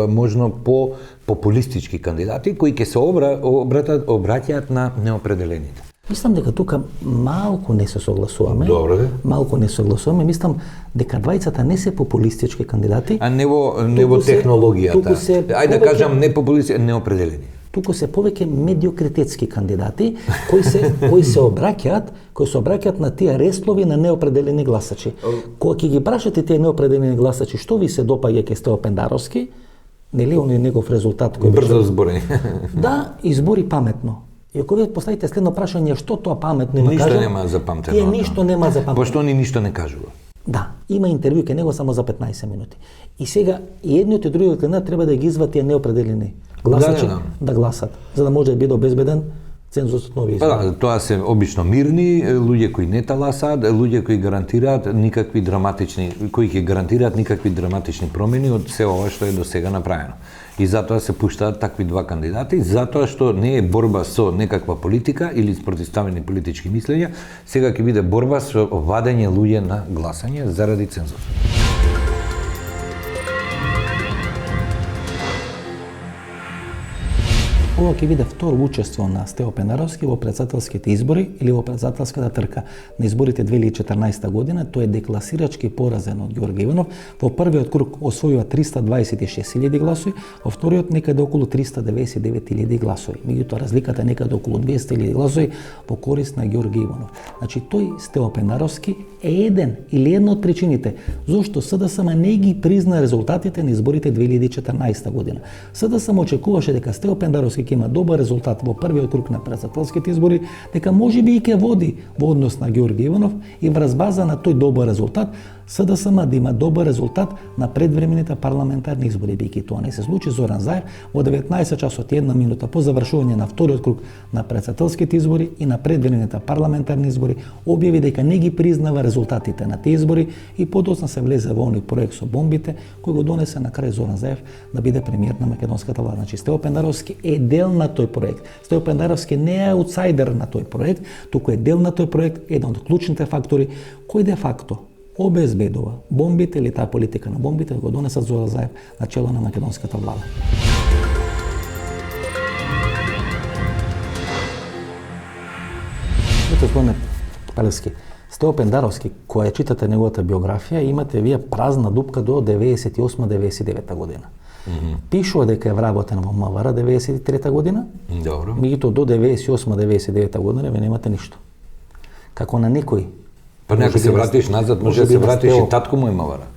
можно по популистички кандидати кои ќе се обраќаат на неопределените. Мислам дека тука малку не се согласуваме. Добро е. Малку не се согласуваме. Мислам дека двајцата не се популистички кандидати. А не во технологијата. Ајде да кажам не популисти, неопределени. Туку се повеќе медиокритетски кандидати кои се обраќаат на тие реслови на неопределени гласачи. Кога ќе ги прашате тие неопределени гласачи што ви се допаѓа ке Стево Пендаровски, нели он е негов резултат кој брзо збори. Да, избори паметно. И ако вие поставите следно прашање што тоа паметно има ништо кажа, нема за памтено. Тие ништо нема за памтено. Пошто ни ништо не кажува. Да, има интервју кај него само за 15 минути. И сега и едниот и другиот кандидат треба да ги извади тие неопределени гласачи да гласат, за да може да биде обезбеден цензусот на овие избори. Да, тоа се обично мирни луѓе кои не таласаат, луѓе кои гарантираат никакви драматични, кои ќе гарантираат никакви драматични промени од се ова што е до сега направено. И затоа се пуштаат такви два кандидати, затоа што не е борба со некаква политика или спротивставени политички мислења, сега ќе биде борба со вадење луѓе на гласање заради цензура. Ова ќе биде второ учество на Стево Пендаровски во председателските избори или во председателската трка. На изборите 2014 година тој е декласирачки поразен од Ѓорѓе Иванов. Во првиот круг освојува 326.000 гласови, во вториот некаде околу 399.000 гласови. Меѓутоа разликата е некаде околу 200.000 гласови во корист на Ѓорѓе Иванов. Значи тој Стево Пендаровски е еден или една од причините зошто СДСМ не ги призна резултатите на изборите 2014 година. СДСМ очекуваше дека Стево Пендаровски ќе има добар резултат во првиот круг на председателските избори, дека можеби и ќе води во однос на Ѓорѓе Иванов и врз база на тој добар резултат СДСМ да има добар резултат на предвремените парламентарни избори, бидејќи тоа не се случи. Зоран Заев во 19 часот и 1 минута по завршување на вториот круг на председателските избори и на предвремените парламентарни избори објави дека не ги признава резултатите на тие избори и подоцна се влезе во оној проект со бомбите кој го донесе на крај Зоран Заев да биде премиер на македонската влада. Значи Стево Пендаровски е дел на тој проект. Стево Пендаровски не е аутсайдер на тој проект, туку е дел на тој проект, еден од клучните фактори кој де факто обезбедува бомбите или таа политика на бомбите го донесат Зоран Заев на чело на македонската влада. Господине Палевски, Стево Пендаровски, која читате неговата биографија, имате вие празна дупка до 98-99 година. Пишува дека е вработен во МВР 93 година, Добро. меѓутоа до 98-99 година ве немате ништо. Како на некој. Па може ако се би вратиш назад, може да би се вратиш Стео. и татко му е мавара.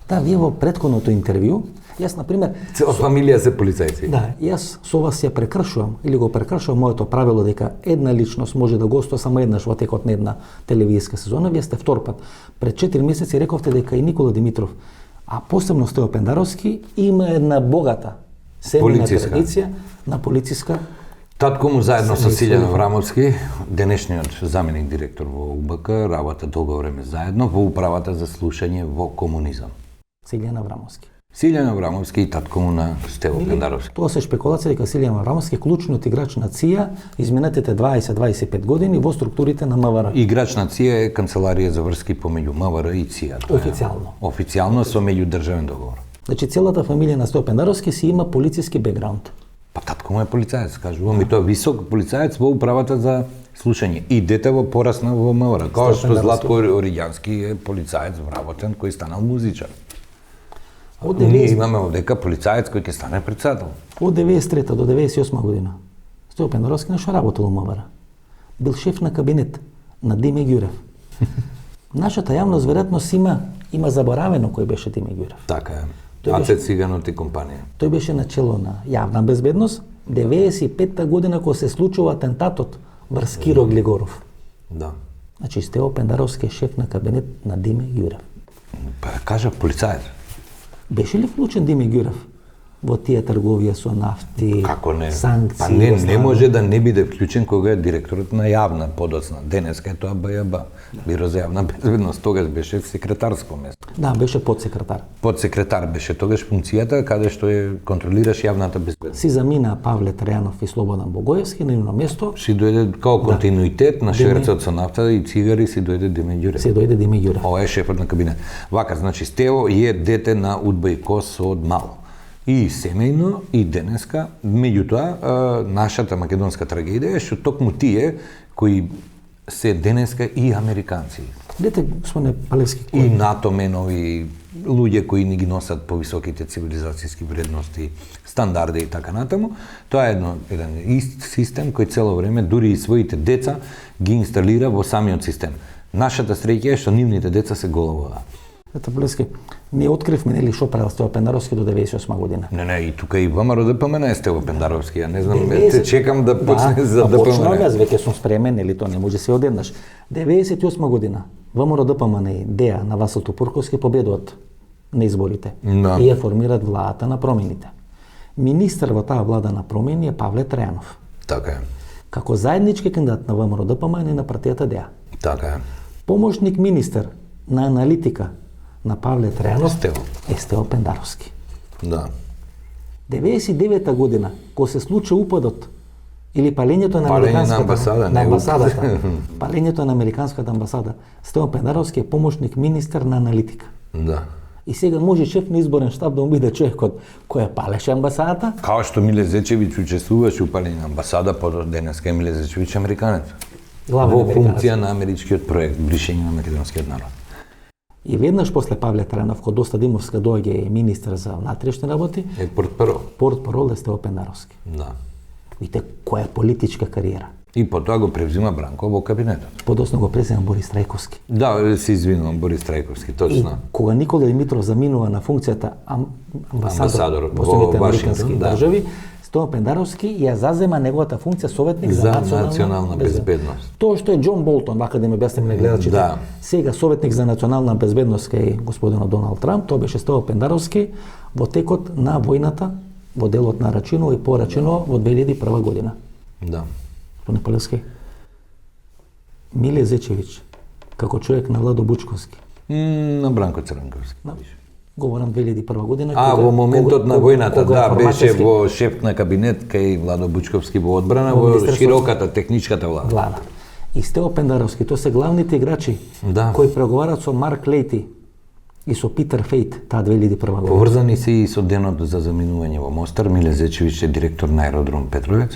Да, вие во претходното интервју, јас, например, Цела фамилија се полицајци. да, јас со вас ја прекршувам или го прекршувам моето правило дека една личност може да гостува само еднаш во текот на една телевизиска сезона, вие сте втор пат. Пред 4 месеци рековте дека и Никола Димитров, а посебно Стео Пендаровски, има една богата семејна Полициска. традиција на полициска. Татко му заедно со Се Силјан Аврамовски, денешниот заменик директор во УБК, работа долго време заедно во управата за слушање во комунизам. Силјан Аврамовски. Силјан Аврамовски и татко му на Стево Пендаровски. Тоа се шпекулација дека Силјан Аврамовски е клучниот играч на ЦИА изминатите 20-25 години во структурите на МВР. Играч на ЦИА е канцеларија за врски помеѓу МВР и ЦИА. Тоа е Официјално. Официјално со меѓудржавен договор. Значи целата фамилија на Стео Пендаровски си има полициски бекграунд. Па татко му е полицаец, кажувам, и тоа висок полицаец во управата за слушање. И дете во порасна во МВР, као што Пендаровски. Златко Оригјански е полицаец вработен кој станал музичар. Од Ние 90 имаме овдека полицаец кој ќе стане председател. Од 93 до 98 година Стео Пендаровски нешто работел во МВР. Бил шеф на кабинет на Диме Ѓурев. Нашата јавност веројатно има заборавено кој беше Диме Ѓурев. Така е. Тој Ацет Циганот и компанија. Тој беше начело на јавна безбедност 95-та година кога се случува атентатот врз Киро Глигоров. Да. Значи Стео Пендаровски е шеф на кабинет на Диме Ѓурев. Па кажа полицаец. Беше ли вклучен Диме Ѓурев во тие трговија со нафти, Како не? санкции? Па не во може да не биде вклучен кога е директорот на јавна подоцна. Денеска е тоа БЈБ. Биро за јавна безбедност, тогаш беше секретарско место. Да, беше подсекретар. Подсекретар беше тогаш функцијата каде што е контролираш јавната безбедност. Си замина Павле Трајанов и Слободан Богоевски на нивно место, Си дојде као континуитет на шверцот со нафта и цигари си дојде Диме Ѓурев. се дојде Диме Ѓурев. Ова е шефот на кабинет. Вака, значи Стево е дете на Удба и Кос од мало. И семејно, и денеска, меѓутоа, нашата македонска трагедија е што токму тие кои се денеска и американци, Дете, господине Палевски, и НАТО менови, луѓе кои ни ги носат повисоките цивилизацијски вредности, стандарди и така натаму, тоа е еден ист систем кој цело време, дури и своите деца, ги инсталира во самиот систем. Нашата среќа е што нивните деца се головаа. Дете Палевски, ние откривме нели што правил Стео Пендаровски до 98 година. Не, и тука и ВМРО ДПМН е Стево Пендаровски, ја не знам, те чекам да почне за Почнав ДПМН. јас, веќе сум спремен, нели тоа не може се одеднаш. 98 година, ВМРО ДПМН и ДЕА на Васил Тупурковски победуваат на изборите Да. и ја формираат владата на промените. Министар во таа влада на промени е Павле Трајанов, Така е, како заеднички кандидат на ВМРО ДПМН и на партијата ДЕА. така е. Помошник министар на аналитика на Павле Трајанов Стево. е Стео Пендаровски. Да. 99-та година, кога се случи упадот или палењето на Палење на американската амбасада, на не амбасадата, палењето на американската амбасада, Стео Пендаровски е помошник министар на аналитика. Да. И сега може шеф на изборен штаб да му биде човекот кој ја палеше амбасадата, Као што Миле Зечевиќ учествуваше у палење на амбасада, денеска е Миле Зечевиќ американец. главен Во американец. функција на америчкиот проект, бришење на македонскиот народ. И веднаш после Павле Трајанов, кога Доста Димовска доаѓа и министар за внатрешни работи, Е портпарол. портпарол е Стео Пендаровски. Да. Видите која политичка кариера. И потоа го превзима Бранко во кабинетот. Подоцна го презема Борис Трајковски. Да, се извинувам, Борис Трајковски, И точно. кога Никола Димитров заминува на функцијата амбасадор во во Соединетите Вашингтон, американски да. држави, Стео Пендаровски ја зазема неговата функција советник за, За национална безбедност. Тоа што е Џон Болтон, вака да ме објасниме на гледачите. Да. Сега советник за национална безбедност кај господинот Доналд Трамп, тоа беше Стео Пендаровски во текот на војната во делот на Рачиново и по Рачиново во 2001 година. Да. Господине Палевски, Миле Зечевиќ, како човек на Владо Бучковски, На Бранко Црнковски. говорам 2001 година. А, во моментот на војната, кога да, беше форматорски во шеф на кабинет кај Владо Бучковски во одбрана, Во во Министерството- широката техничката влада. влада. И Стео Пендаровски, тоа се главните играчи Да. кои преговарат со Марк Лейти и со Питер Фейт таа 2001 година. Поврзани се и со денот за заминување во Мостар, Миле Зечевиќ е директор на аеродром Петровец,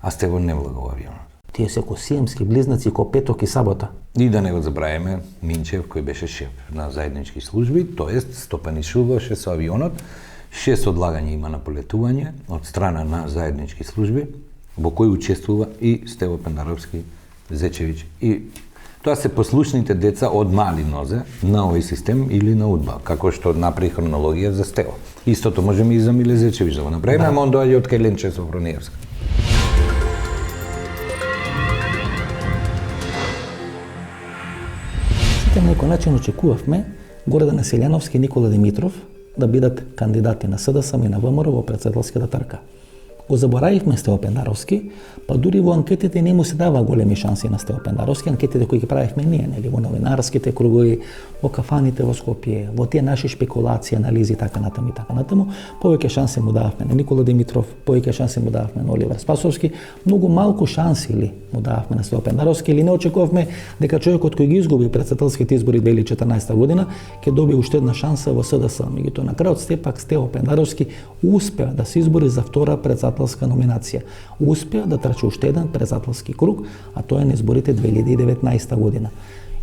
а Стево не влага во авионот. Тие се ко сиемски близнаци, ко Петок и Сабота. И да не го забравиме Минчев, кој беше шеф на заеднички служби, тоест стопанишуваше со авионот, 6 одлагања има на полетување од страна на заеднички служби, во кои учествува и Стево Пендаровски, Зечевиќ. И тоа се послушните деца од мали нозе на овој систем или на УДБА, како што направи хронологија за Стево. Истото можеме и за Миле Зечевиќ да го направиме, ама он доаѓа од кај Ленче Софрониевска. На некој начин очекувавме Гордан Селјановски и Никола Димитров да бидат кандидати на СДСМ и на ВМРО во председателската трка. Го заборавивме Стево Пендаровски, па дури во анкетите не му се дава големи шанси на Стево Пендаровски, анкетите кои ги правивме ние, нели, во новинарските кругови, во кафаните во Скопје, во тие наши шпекулации, анализи така натаму и така натаму, повеќе шанси му дававме на Никола Димитров, повеќе шанси му дававме на Оливер Спасовски, многу малку шанси ли му дававме на Стево Пендаровски или не очекувавме дека човекот кој ги изгуби председателските избори 2014 година ќе доби уште една шанса во СДС. Меѓутоа на крајот сепак Стево Пендаровски успеа да се избори за втора председателска номинација. Успеа да трчи уште еден председателски круг, а тоа е на изборите 2019 година.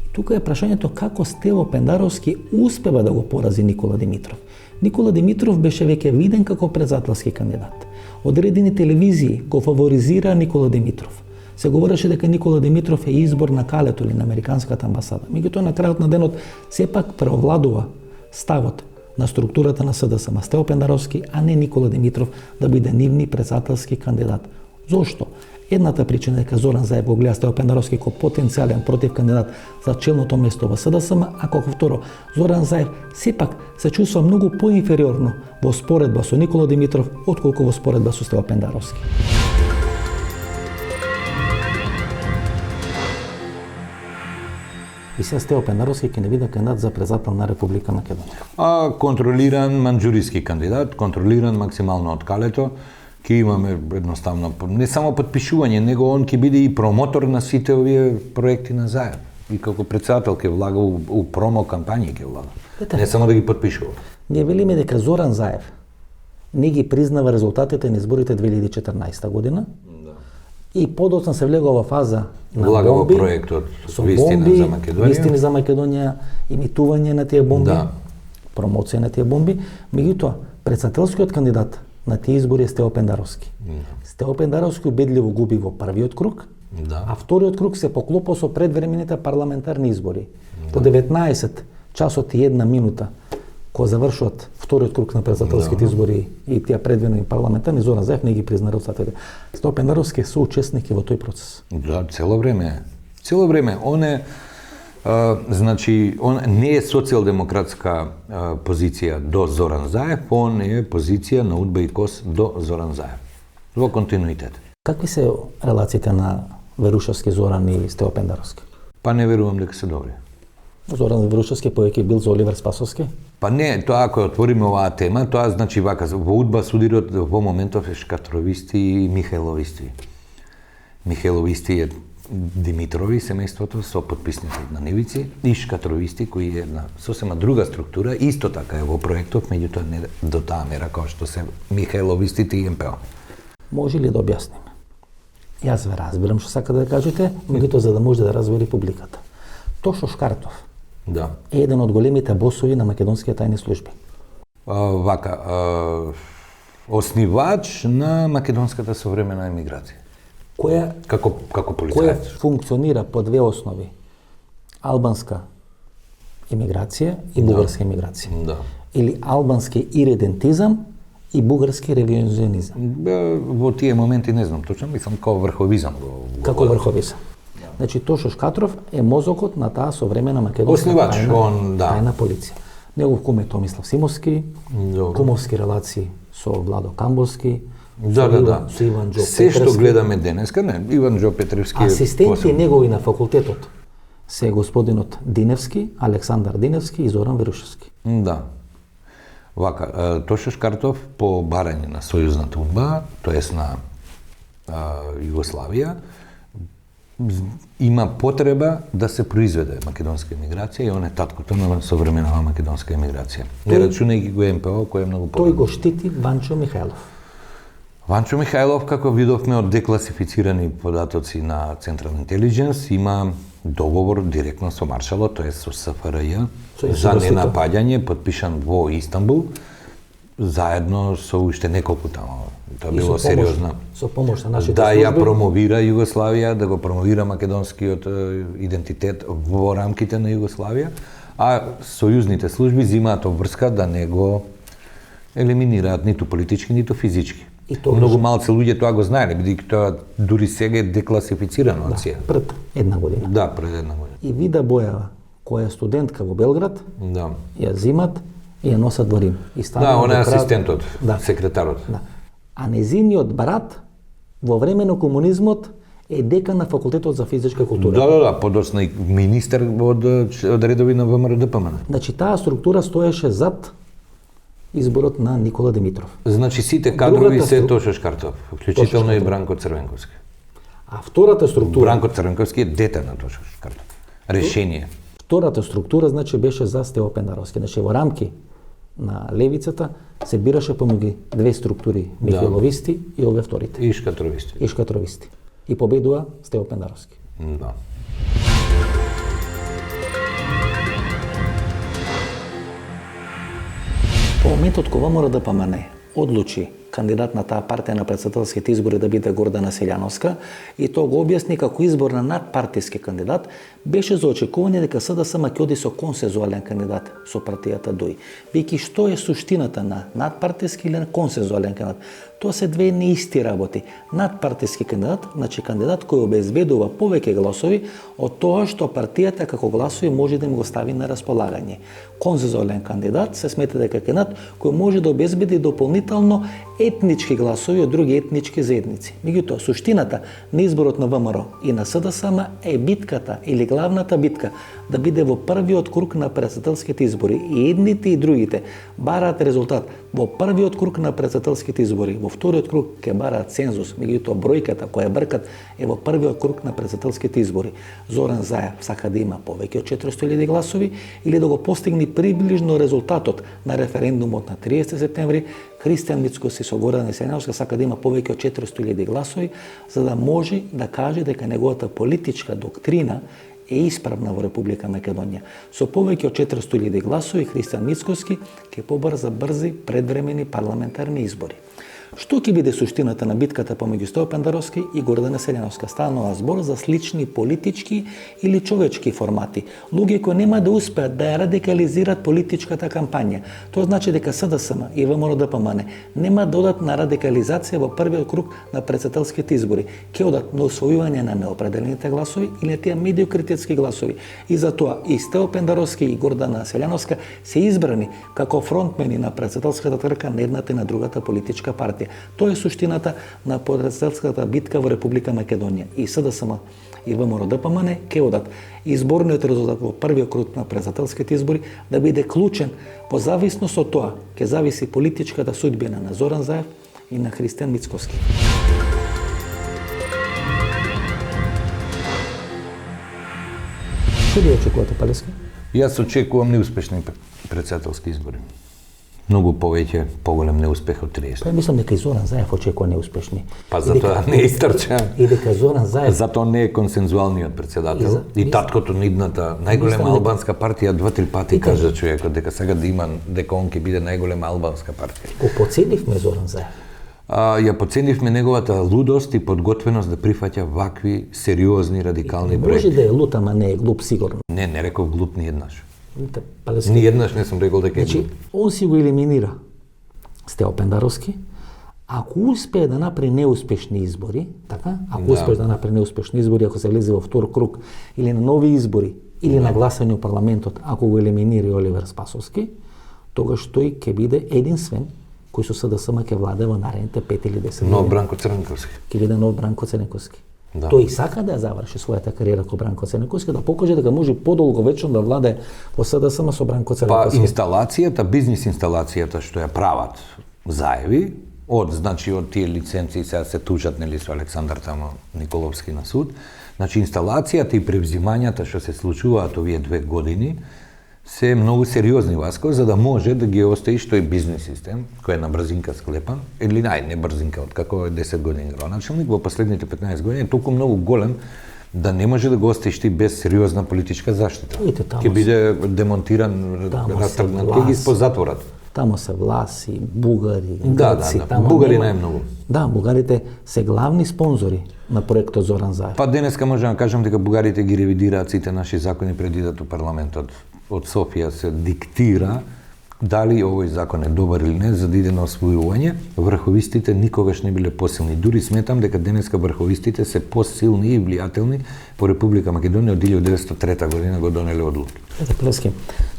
И тука е прашањето како Стево Пендаровски успева да го порази Никола Димитров. Никола Димитров беше веќе виден како председателски кандидат. Одредени телевизии го фаворизира Никола Димитров. Се говореше дека Никола Димитров е избор на калето или на американската амбасада. Меѓутоа на крајот на денот сепак преовладува ставот на структурата на СДСМ Стево Пендаровски, а не Никола Димитров да биде нивни председателски кандидат. Зошто? Едната причина е дека Зоран Заев го гледа Стево Пендаровски како потенцијален против кандидат за челното место во СДСМ, а како второ, Зоран Заев сепак се чувства многу поинфериорно во споредба со Никола Димитров отколку во споредба со Стево Пендаровски. И сега Стево Пендаровски ќе не биде кандидат за председател на Република Македонија. Контролиран манџуриски кандидат, контролиран максимално од калето, ќе имаме едноставно не само подпишување, него он ќе биде и промотор на сите овие проекти на Заев. И како председател ќе влага у промо кампањи ќе влага. Не само да ги подпишува. Ние велиме дека Зоран Заев не ги признава резултатите на изборите 2014 година. И подоцна се влегува во фаза на влага бомби, во проектот со Вистина бомби, за Македонија. Вистини за Македонија, имитување на тие бомби, промоција на тие бомби. Меѓутоа, председателскиот кандидат на тие избори е Стево Пендаровски. Стево Пендаровски убедливо губи во првиот круг, а вториот круг се поклопа со предвремените парламентарни избори. По 19 часот и 1 минута кога завршуват вториот круг на председателските избори и тие предвремени парламентарни, Зоран Заев не ги призна резултатите. Стево Пендаровски е соучесник и во тој процес. Да, цело време. Цело време. Он е, значи, он не е социјалдемократска позиција до Зоран Заев, он е позиција на УДБА и КОС до Зоран Заев. Во континуитет. Какви се релациите на Верушевски, Зоран и Стево Пендаровски? Па не верувам дека се добри. Зоран Верушевски повеќе бил за Оливер Спасовски? Па не, тоа ако отвориме оваа тема, тоа значи вака, во УДБА судирот во моментов е Шкатровисти и Михајловисти. Михајловисти е Димитрови семејството со подписници на нивици и Шкатровисти кои е една сосема друга структура, исто така е во проектот, меѓутоа не до таа мера како што се Михајловистите и МПО. Може ли да објасниме? Јас ве разбирам што сака да кажете, меѓутоа за да може да разбери публиката. Тошо Шкартов е еден од големите босови на македонските тајни служби. Оснивач на македонската современа емиграција. Која како полицаец. Која функционира по две основи. Албанска емиграција и бугарска емиграција. Или албански иредентизам и бугарски ревизионизам. Во тие моменти не знам точно, мислам како врховизам. Како врховизам. Значи Тошо Шкатров е мозокот на таа современа македонска тајна полиција. Негов кум е Томислав Симовски, кумовски релации со Владо Камбовски, со Иван Џо Петревски. Се што гледаме денеска, не, Иван Џо Петревски асистенти негови на факултетот се господинот Диневски, Александар Диневски и Зоран Верушевски. Да. Вака, Тошо Шкартов по барање на сојузната УДБА, тоест на Југославија, има потреба да се произведе македонска емиграција и он е таткото на современава македонска емиграција. Не рачунајќи го МПО, кој е многу Тој го штити Ванчо Михајлов. Ванчо Михајлов, како видовме од декласифицирани податоци на Central Intelligence, има договор директно со Маршалот, тоа е со СФРЈ, за ненапаѓање, подпишан во Истанбул. заедно со уште неколку тамо. Тоа И било со помош- сериозно. Со помош на нашите Да ја служби. промовира Југославија, да го промовира македонскиот идентитет во рамките на Југославија, а сојузните служби земаат обврска да не го елиминираат ниту политички, ниту физички. И тоа Многу малце луѓе тоа го знаеле, бидејќи тоа дури сега е декласифицирано од сега. Пред една година. Да, пред една година. И Вида Бојава, која е студентка во Белград, Да. ја зимат и ја носат во Рим. И Да, ставаат он е до крај- асистентот, Да. секретарот. Да. А незиниот брат во време на комунизмот е декан на факултетот за физичка култура. Да, подоцна и министер од редови на ВМРО ДПМН. Значи таа структура стоеше зад изборот на Никола Димитров. Значи сите кадрови Другата се стру- Тошо Шкартов, вклучително и Шкартов. Бранко Црвенковски. А втората структура, Бранко Црвенковски е дете на Тошо Шкартов. Решение. втората структура значи беше за Стево Пендаровски. Значи во рамки на левицата се бираше помеѓу две структури, Михайловисти и овие вторите, И шкатровисти. и Шкатровисти. И победува Стево Пендаровски. Да. По моментот кога мора да помане, одлучи кандидат на таа партија на претседателските избори да биде Гордана Селјановска и тоа го објасни како избор на надпартиски кандидат, беше за очекување дека СДСМ ќе оди со консензуален кандидат со партијата ДОИ. Бидејќи што е суштината на надпартиски или на консензуален кандидат? Тоа се две неисти работи. Надпартиски кандидат, значи кандидат кој обезбедува повеќе гласови од тоа што партијата како гласови може да им го стави на располагање. Консензуален кандидат се смета дека кандидат кој може да обезбеди дополнително етнички гласови од други етнички заедници. Меѓутоа, суштината на изборот на ВМРО и на СДСМ е битката или главната битка да биде во првиот круг на претседателските избори. И едните и другите бараат резултат во првиот круг на претседателските избори, во вториот круг ќе бараат цензус, меѓутоа бројката која бркат е во првиот круг на претседателските избори. Зоран Заев сака да има повеќе од 400.000 гласови или да го постигне приближно резултатот на референдумот на 30 септември. Христијан Мицкоски со Гордана Селјановска сака да има повеќе од 400.000 гласови, за да може да каже дека неговата политичка доктрина е исправна во Република Македонија. Со повеќе од 400.000 гласови Христијан Мицкоски ќе побрза брзи предвремени парламентарни избори. Што ќе биде суштината на битката помеѓу Стево Пендаровски и Гордана Селјановска? Станува збор за слични политички или човечки формати. Луѓе кои нема да успеат да ја радикализираат политичката кампања. Тоа значи дека СДСМ и ВМРО ДПМН нема да одат на радикализација во првиот круг на претседателските избори. Ќе одат на усвојување на неопределените гласови или на тие медиокритетски гласови. И затоа и Стево Пендаровски и Гордана Селјановска се избрани како фронтмени на претседателската трка на едната и на другата политичка партија. Тоа е суштината на претседателската битка во Република Македонија. И СДСМ и ВМРО ДПМН ќе одат изборниот резултат во првиот круг на претседателските избори да биде клучен, по зависност од тоа ќе зависи политичката судбина на Зоран Заев и на Христијан Мицкоски. Што ви очекувате, Палески? Јас очекувам неуспешни претседателски избори. Многу повеќе, поголем неуспех од 30. Па мислам дека и Зоран Заев очекува неуспешни. Па затоа не истрча. И дека Зоран Заев Затоа не е консензуалниот претседател. И таткото на идната најголема Мислам дека- албанска партија 2-3 пати И кажа човекот дека сега да има дека он ќе биде најголема албанска партија. го поценивме Зоран Заев. Ја поценивме неговата лудост и подготвеност да прифаќа вакви сериозни радикални Може проекти. да е лут, ама не е глуп сигурно. Не реков глуп ни еднаш. Видите, Палески. Ни еднаш не сум рекол дека е Значи, глуп. он си го елиминира Стево Пендаровски. Ако успее да направи неуспешни избори, така? Ако успее да направи неуспешни избори, ако се влезе во втор круг или на нови избори, или на гласање у парламентот, ако го елиминира Оливер Спасовски, тогаш тој ќе биде единствен кој со СДСМ ќе владе во наредните 5 или 10 Но години. Бранко Црнковски. Ќе биде нов Бранко Црнковски. Да. Тој сака да ја заврши својата кариера како Бранко Црнковски, да покаже дека може подолго вечно да владе во СДСМ со Бранко Па Црнковски. инсталацијата, бизнис инсталацијата што ја прават Заеви, од тие лиценци сега се тужат нели со Александар тамо Николовски на суд. Значи инсталацијата и превзимањата што се случуваат овие 2 години се многу сериозни, Васко, за да може да ги оставиш тој бизнис систем кој е на брзинка склепан, или не брзинка, од како е 10 години градоначалник, во последните 15 години е толку многу голем да не може да го оставиш ти без сериозна политичка заштита. Видите, таму Ќе биде демонтиран, таму се растргнат, ќе власт. ги позатворат. Тамо се власи, бугари, Да, грци, да. тамо Бугари нема. најмногу. Да, бугарите се главни спонзори на проектот Зоран Заев. Па денеска можеме да кажем дека бугарите ги ревидираат сите наши закони преди да парламентот од Софија се диктира дали овој закон е добар или не за да иде на освојување. Врховистите никогаш не биле посилни. Дури сметам дека денеска врховистите се посилни и влијателни по Република Македонија од 1903 година го донеле одлуки. Плески,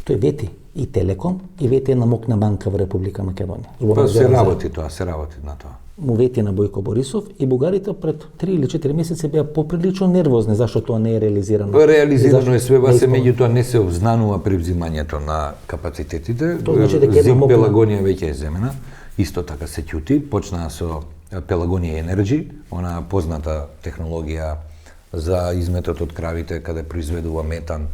тој вети и Телеком и вети една мокна банка во Република Македонија. Па се работи тоа, се работи на тоа. Му вети на Бојко Борисов и бугарите пред 3 или 4 месеци беа поприлично нервозни зашто тоа не е реализирано. Реализирано е све, се меѓутоа не се обзнанува превзимањето на капацитетите. Значи дека Зим Пелагонија веќе е земена, исто така се ќути, почнаа со Пелагонија Енерджи, она позната технологија за изметот од кравите каде произведува метан.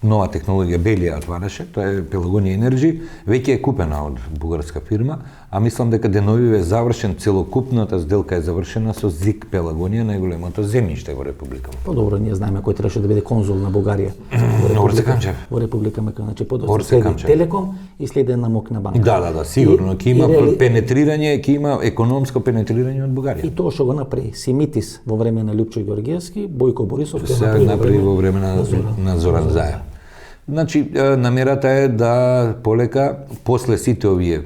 Нова технологија Белија отвараше, тоа е Пелагонија Енерджи, веќе е купена од бугарска фирма, а мислам дека деновиве е завршен, целокупната сделка е завршена со ЗИК Пелагонија, најголемото земјиште во Република Македонија. Подобро, ние знаеме кој требаше да биде конзул на Бугарија Орце Камчев. во Република Македонија. Значи подоцна Орце следи Камчев. Телеком и следи една мокна банка. Да, сигурно ќе има пенетрирање, ќе има економско пенетрирање од Бугарија. И тоа што го направи Симитис во време на Лјупчо Ѓоргиевски, Бојко Борисов се направи во време на Зоран Заев. Значи, намерата е да полека, после сите овие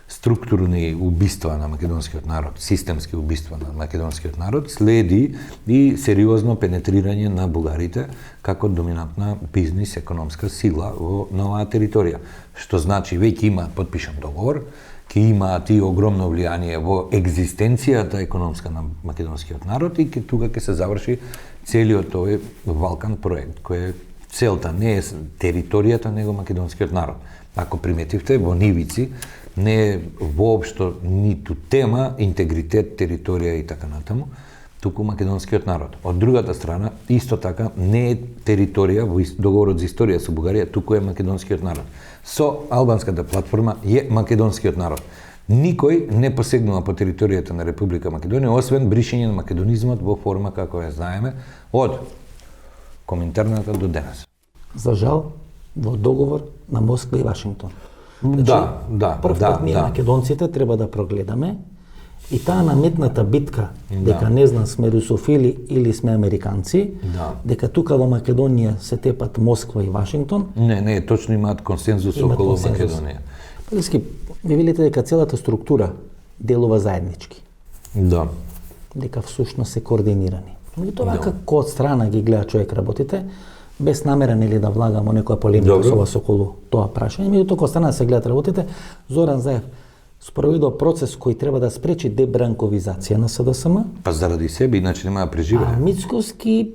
структурни убиства на македонскиот народ, системски убиства на македонскиот народ, следи и сериозно пенетрирање на бугарите како доминантна бизнис економска сила на оваа територија. Што значи, веќе има подпишан договор, ќе имаат и огромно влијание во екзистенцијата економска на македонскиот народ и тука ќе се заврши целиот овој Балкан проект, кој целта не е територијата, него македонскиот народ. Ако приметивте, во Нивици не е воопшто ниту тема, интегритет, територија и така натаму, туку македонскиот народ. Од другата страна, исто така, не е територија во договорот за историја со Бугарија, туку е македонскиот народ. Со албанската платформа е македонскиот народ. Никој не посегнува по територијата на Република Македонија, освен бришење на македонизмот во форма како ја знаеме од Коминтерната до денес. За жал, во договор на Москва и Вашингтон. Прв пат ние македонците треба да прогледаме и таа наметната битка дека не знам сме русофили или сме американци, дека тука во Македонија се тепат Москва и Вашингтон. Не, точно имаат консензус околу Македонија. Приски, ви велите дека целата структура делува заеднички. Да. Дека всушност се координирани. Меѓутоа, како од страна ги гледа човек работите, без намера нели да влагам во некоја полемика со вас околу тоа прашање, меѓутоа како страна се гледат работите, Зоран Заев спроведува процес кој треба да спречи дебранковизација на СДСМ. Па заради себе, иначе нема да преживее. А Мицкоски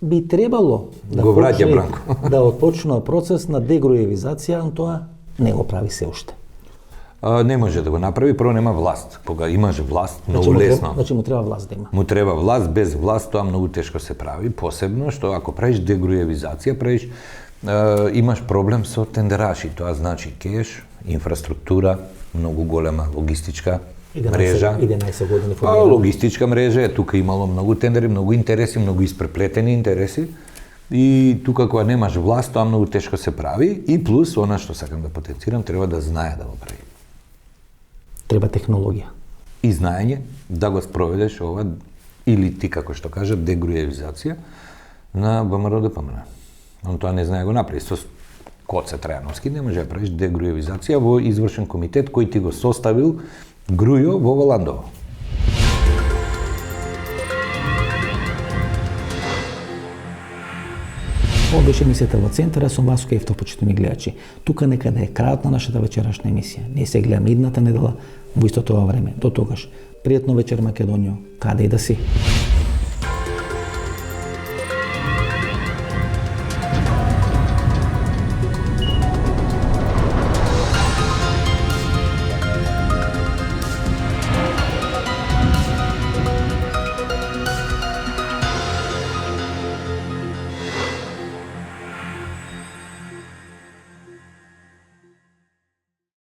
би требало да го враќа Бранко. Да отпочнува процес на дегруевизација, но тоа не го прави се уште. Не може да го направи, прво нема власт. Кога имаш власт, многу лесно. Значи му треба власт да има. Му треба власт, без власт тоа многу тешко се прави, посебно што ако правиш дегруевизација, имаш проблем со тендераши, тоа значи кеш, инфраструктура, многу голема логистичка мрежа. 11 години логистичка мрежа, тука имало многу тендери, многу интереси, многу испреплетени интереси. И тука кога немаш власт, тоа многу тешко се прави и плюс, она што сакам да потенцирам, треба да знае да го прави. Треба технологија. И знаење да го спроведеш ова, или ти како што кажа, дегруевизација на ВМРО ДПМН. Он тоа не знае го направи. Со Коце Трајановски не може да правиш дегруевизација во извршен комитет кој ти го составил Грујо во Валандово. Ова беше емисијата во Центар, сум Васко Ефтов, почитувани гледачи. Тука некаде е крајот на нашата вечерашна емисија. Ние се гледаме идната недела во истото ова време. До тогаш, пријатно вечер Македонијо, каде и да си.